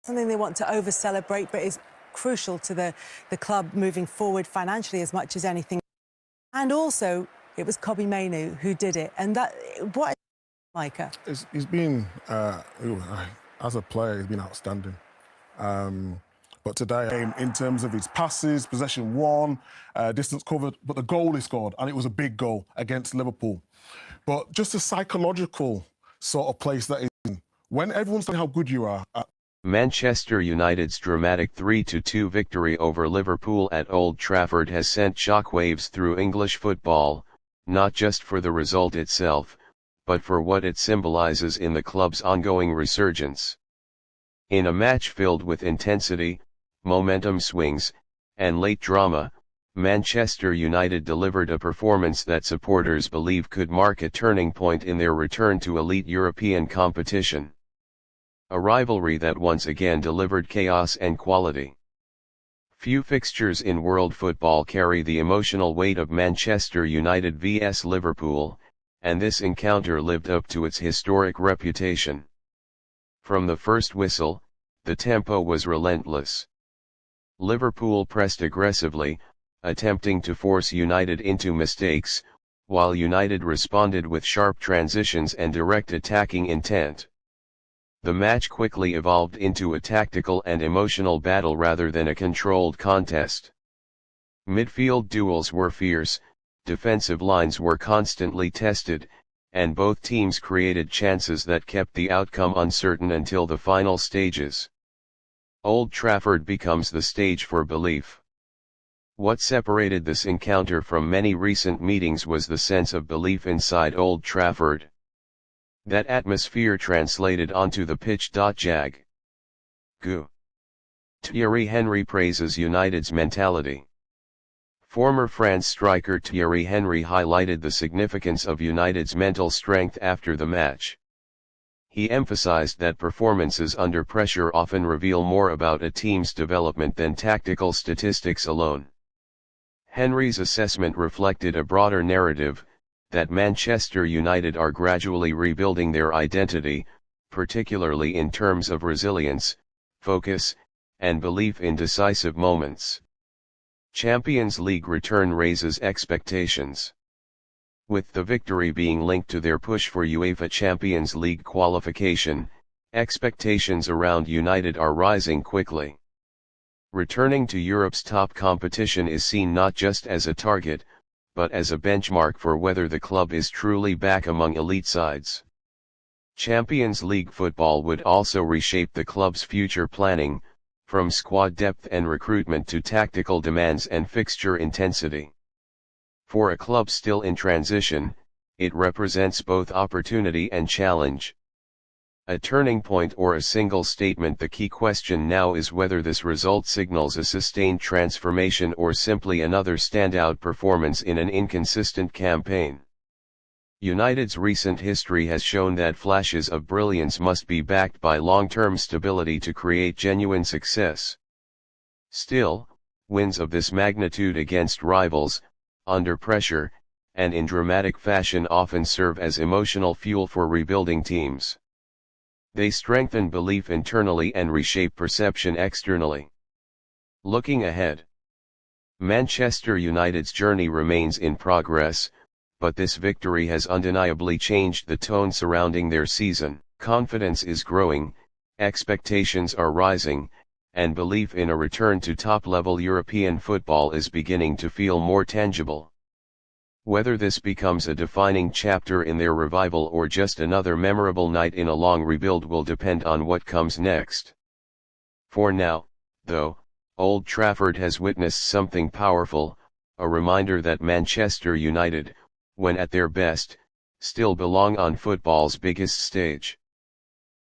something they want to over-celebrate, but is crucial to the club moving forward financially as much as anything. And also, it was Kobbie Mainoo who did it. And that, what is Micah? He's been, as a player, he's been outstanding. But today, in terms of his passes, possession won, distance covered, but the goal he scored, and it was a big goal against Liverpool. But just a psychological sort of place that is in. When everyone's saying how good you are. Manchester United's dramatic 3-2 victory over Liverpool at Old Trafford has sent shockwaves through English football, not just for the result itself, but for what it symbolizes in the club's ongoing resurgence. In a match filled with intensity, momentum swings, and late drama, Manchester United delivered a performance that supporters believe could mark a turning point in their return to elite European competition. A rivalry that once again delivered chaos and quality. Few fixtures in world football carry the emotional weight of Manchester United vs Liverpool, and this encounter lived up to its historic reputation. From the first whistle, the tempo was relentless. Liverpool pressed aggressively, attempting to force United into mistakes, while United responded with sharp transitions and direct attacking intent. The match quickly evolved into a tactical and emotional battle rather than a controlled contest. Midfield duels were fierce, defensive lines were constantly tested, and both teams created chances that kept the outcome uncertain until the final stages. Old Trafford becomes the stage for belief. What separated this encounter from many recent meetings was the sense of belief inside Old Trafford. That atmosphere translated onto the pitch. Jag. Goo. Thierry Henry praises United's mentality. Former France striker Thierry Henry highlighted the significance of United's mental strength after the match. He emphasized that performances under pressure often reveal more about a team's development than tactical statistics alone. Henry's assessment reflected a broader narrative, that Manchester United are gradually rebuilding their identity, particularly in terms of resilience, focus, and belief in decisive moments. Champions League return raises expectations. With the victory being linked to their push for UEFA Champions League qualification, expectations around United are rising quickly. Returning to Europe's top competition is seen not just as a target, but as a benchmark for whether the club is truly back among elite sides. Champions League football would also reshape the club's future planning, from squad depth and recruitment to tactical demands and fixture intensity. For a club still in transition, it represents both opportunity and challenge. A turning point or a single statement. The key question now is whether this result signals a sustained transformation or simply another standout performance in an inconsistent campaign. United's recent history has shown that flashes of brilliance must be backed by long-term stability to create genuine success. Still, wins of this magnitude against rivals, under pressure, and in dramatic fashion often serve as emotional fuel for rebuilding teams. They strengthen belief internally and reshape perception externally. Looking ahead, Manchester United's journey remains in progress, but this victory has undeniably changed the tone surrounding their season. Confidence is growing, expectations are rising, and belief in a return to top-level European football is beginning to feel more tangible. Whether this becomes a defining chapter in their revival or just another memorable night in a long rebuild will depend on what comes next. For now, though, Old Trafford has witnessed something powerful, a reminder that Manchester United, when at their best, still belong on football's biggest stage.